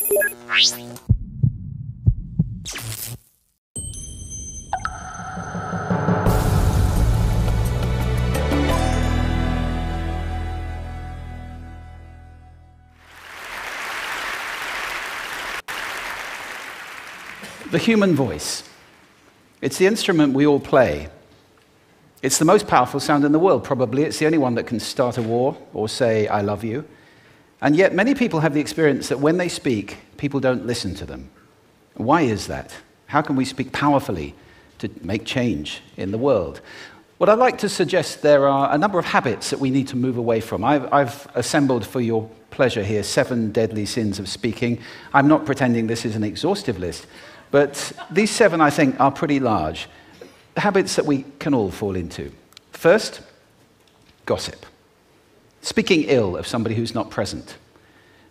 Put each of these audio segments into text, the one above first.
The human voice. It's the instrument we all play. It's the most powerful sound in the world, probably. It's the only one that can start a war or say, I love you. And yet many people have the experience that when they speak, people don't listen to them. Why is that? How can we speak powerfully to make change in the world? What I'd like to suggest, there are a number of habits that we need to move away from. I've assembled for your pleasure here 7 deadly sins of speaking. I'm not pretending this is an exhaustive list, but these 7, I think, are pretty large. Habits that we can all fall into. First, gossip. Speaking ill of somebody who's not present.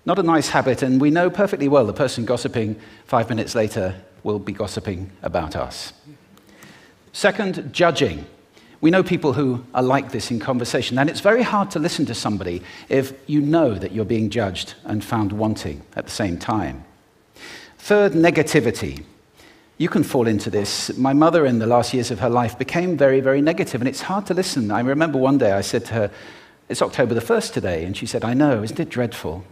Not a nice habit, and we know perfectly well the person gossiping 5 minutes later will be gossiping about us. Second, judging. We know people who are like this in conversation, and it's very hard to listen to somebody if you know that you're being judged and found wanting at the same time. Third, negativity. You can fall into this. My mother, in the last years of her life, became very, very negative, and it's hard to listen. I remember one day I said to her, it's October the 1st today, and she said, I know, isn't it dreadful?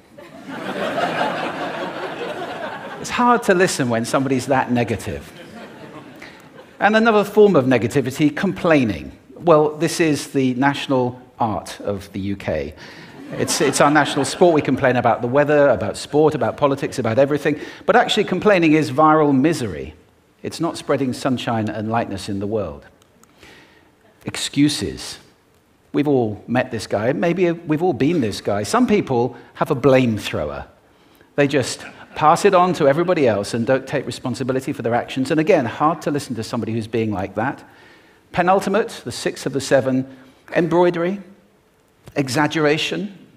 It's hard to listen when somebody's that negative. And another form of negativity, complaining. Well, this is the national art of the UK. It's our national sport. We complain about the weather, about sport, about politics, about everything. But actually, complaining is viral misery. It's not spreading sunshine and lightness in the world. Excuses. We've all met this guy. Maybe we've all been this guy. Some people have a blame thrower. They just pass it on to everybody else and don't take responsibility for their actions. And again, hard to listen to somebody who's being like that. Penultimate, the 6th of the 7, embroidery, exaggeration.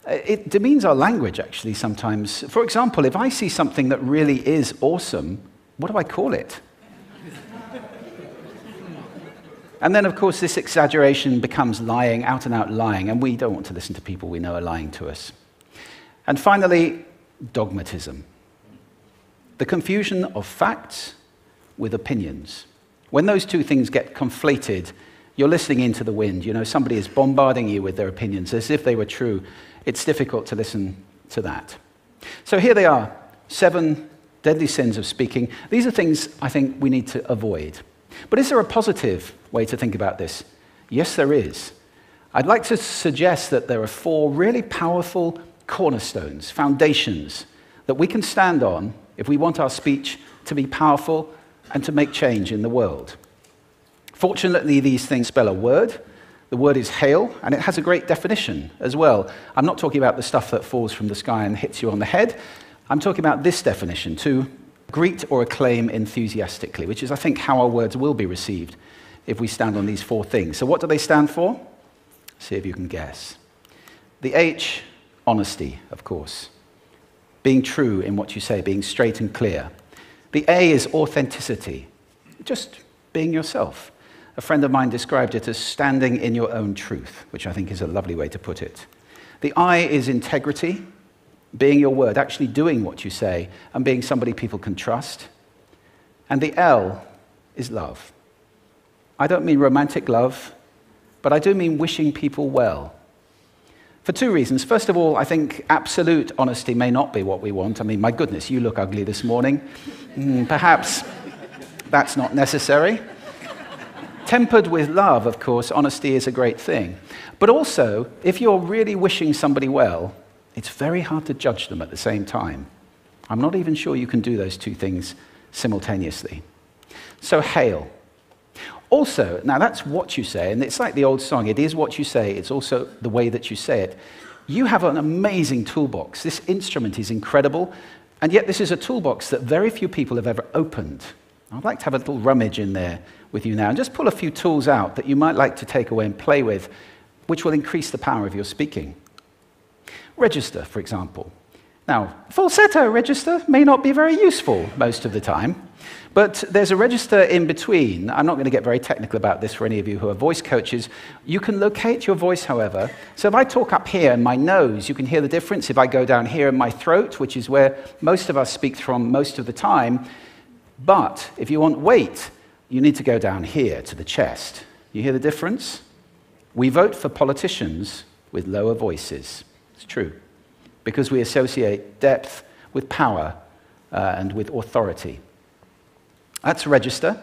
It demeans our language, actually, sometimes. For example, if I see something that really is awesome, what do I call it? And then, of course, this exaggeration becomes lying, out-and-out lying, and we don't want to listen to people we know are lying to us. And finally, dogmatism. The confusion of facts with opinions. When those two things get conflated, you're listening into the wind. You know, somebody is bombarding you with their opinions as if they were true. It's difficult to listen to that. So here they are, 7 deadly sins of speaking. These are things I think we need to avoid. But is there a positive way to think about this? Yes, there is. I'd like to suggest that there are 4 really powerful cornerstones, foundations, that we can stand on if we want our speech to be powerful and to make change in the world. Fortunately, these things spell a word. The word is hail, and it has a great definition as well. I'm not talking about the stuff that falls from the sky and hits you on the head. I'm talking about this definition, to greet or acclaim enthusiastically, which is, I think, how our words will be received if we stand on these 4 things. So what do they stand for? See if you can guess. The H, honesty, of course. Being true in what you say, being straight and clear. The A is authenticity, just being yourself. A friend of mine described it as standing in your own truth, which I think is a lovely way to put it. The I is integrity, being your word, actually doing what you say, and being somebody people can trust. And the L is love. I don't mean romantic love, but I do mean wishing people well. For 2 reasons. First of all, I think absolute honesty may not be what we want. I mean, my goodness, you look ugly this morning. Perhaps that's not necessary. Tempered with love, of course, honesty is a great thing. But also, if you're really wishing somebody well, it's very hard to judge them at the same time. I'm not even sure you can do those 2 things simultaneously. So, hail. Also, now that's what you say, and it's like the old song, it is what you say, it's also the way that you say it. You have an amazing toolbox. This instrument is incredible, and yet this is a toolbox that very few people have ever opened. I'd like to have a little rummage in there with you now, and just pull a few tools out that you might like to take away and play with, which will increase the power of your speaking. Register, for example. Now, falsetto register may not be very useful most of the time, but there's a register in between. I'm not going to get very technical about this for any of you who are voice coaches. You can locate your voice, however. So if I talk up here in my nose, you can hear the difference. If I go down here in my throat, which is where most of us speak from most of the time, but if you want weight, you need to go down here to the chest. You hear the difference? We vote for politicians with lower voices. It's true, because we associate depth with power and with authority. That's register.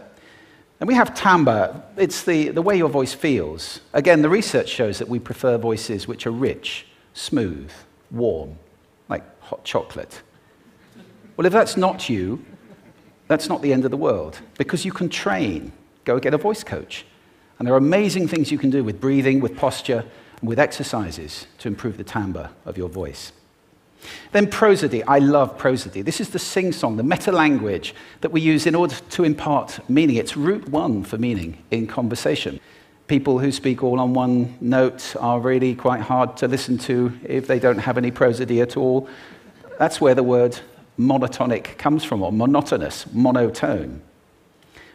And we have timbre. It's the way your voice feels. Again, the research shows that we prefer voices which are rich, smooth, warm, like hot chocolate. Well, if that's not you, that's not the end of the world, because you can train. Go get a voice coach. And there are amazing things you can do with breathing, with posture, and with exercises to improve the timbre of your voice. Then prosody. I love prosody. This is the sing-song, the meta-language that we use in order to impart meaning. It's route one for meaning in conversation. People who speak all on one note are really quite hard to listen to if they don't have any prosody at all. That's where the word monotonic comes from, or monotonous, monotone.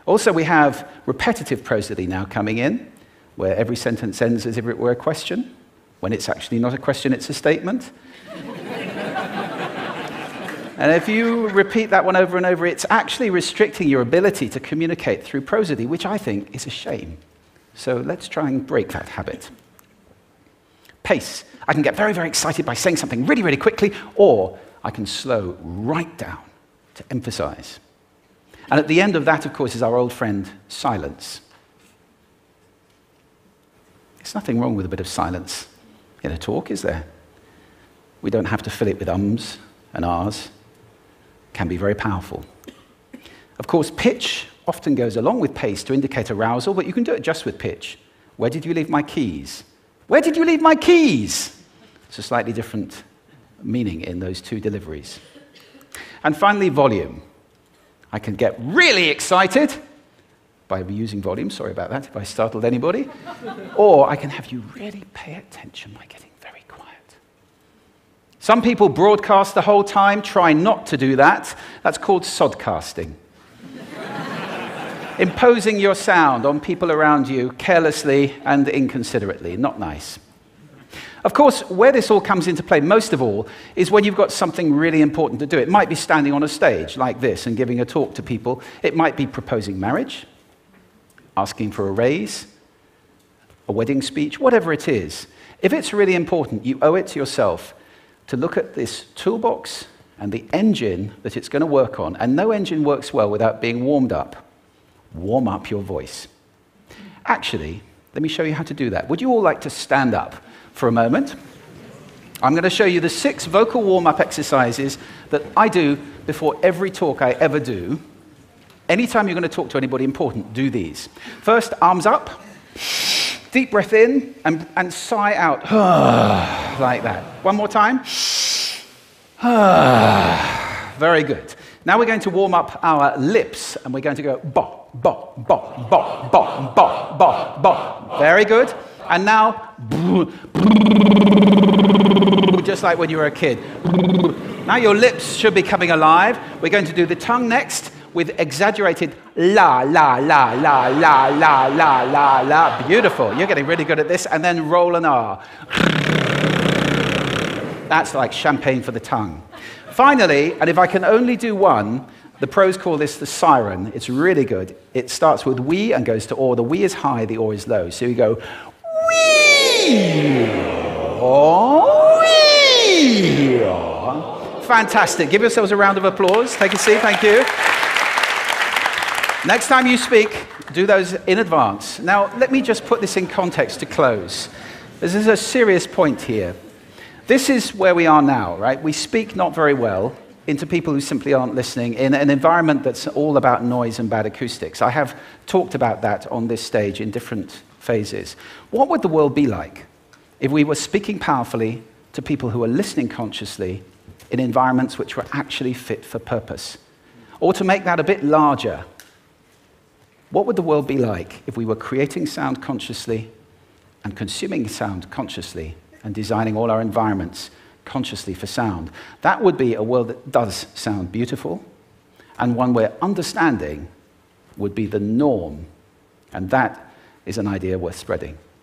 Also, we have repetitive prosody now coming in, where every sentence ends as if it were a question, when it's actually not a question, it's a statement. And if you repeat that one over and over, it's actually restricting your ability to communicate through prosody, which I think is a shame. So let's try and break that habit. Pace. I can get very, very excited by saying something really, really quickly, or I can slow right down to emphasize. And at the end of that, of course, is our old friend, silence. There's nothing wrong with a bit of silence in a talk, is there? We don't have to fill it with ums and ahs. It can be very powerful. Of course, pitch often goes along with pace to indicate arousal, but you can do it just with pitch. Where did you leave my keys? Where did you leave my keys? It's a slightly different meaning in those two deliveries. And finally, volume. I can get really excited by using volume. Sorry about that if I startled anybody. Or I can have you really pay attention by getting very quiet. Some people broadcast the whole time. Try not to do that. That's called sodcasting. Imposing your sound on people around you carelessly and inconsiderately. Not nice. Of course, where this all comes into play, most of all, is when you've got something really important to do. It might be standing on a stage like this and giving a talk to people. It might be proposing marriage, asking for a raise, a wedding speech, whatever it is. If it's really important, you owe it to yourself to look at this toolbox and the engine that it's going to work on. And no engine works well without being warmed up. Warm up your voice. Actually, let me show you how to do that. Would you all like to stand up for a moment? I'm going to show you the 6 vocal warm-up exercises that I do before every talk I ever do. Anytime you're going to talk to anybody important, do these. First, arms up, deep breath in, and sigh out, like that. One more time. Very good. Now we're going to warm up our lips, and we're going to go bop, bop, bop, bop, bop, bop, bop, bop. Very good. And now, just like when you were a kid. Now your lips should be coming alive. We're going to do the tongue next with exaggerated la, la, la, la, la, la, la, la, la. Beautiful. You're getting really good at this. And then roll an R. That's like champagne for the tongue. Finally, and if I can only do one, the pros call this the siren. It's really good. It starts with we and goes to or. The we is high, the or is low. So you go wee, or wee. Fantastic. Give yourselves a round of applause. Take a seat. Thank you. Next time you speak, do those in advance. Now, let me just put this in context to close. This is a serious point here. This is where we are now, right? We speak not very well into people who simply aren't listening in an environment that's all about noise and bad acoustics. I have talked about that on this stage in different phases. What would the world be like if we were speaking powerfully to people who are listening consciously in environments which were actually fit for purpose? Or to make that a bit larger, what would the world be like if we were creating sound consciously and consuming sound consciously and designing all our environments consciously for sound. That would be a world that does sound beautiful, and one where understanding would be the norm. And that is an idea worth spreading.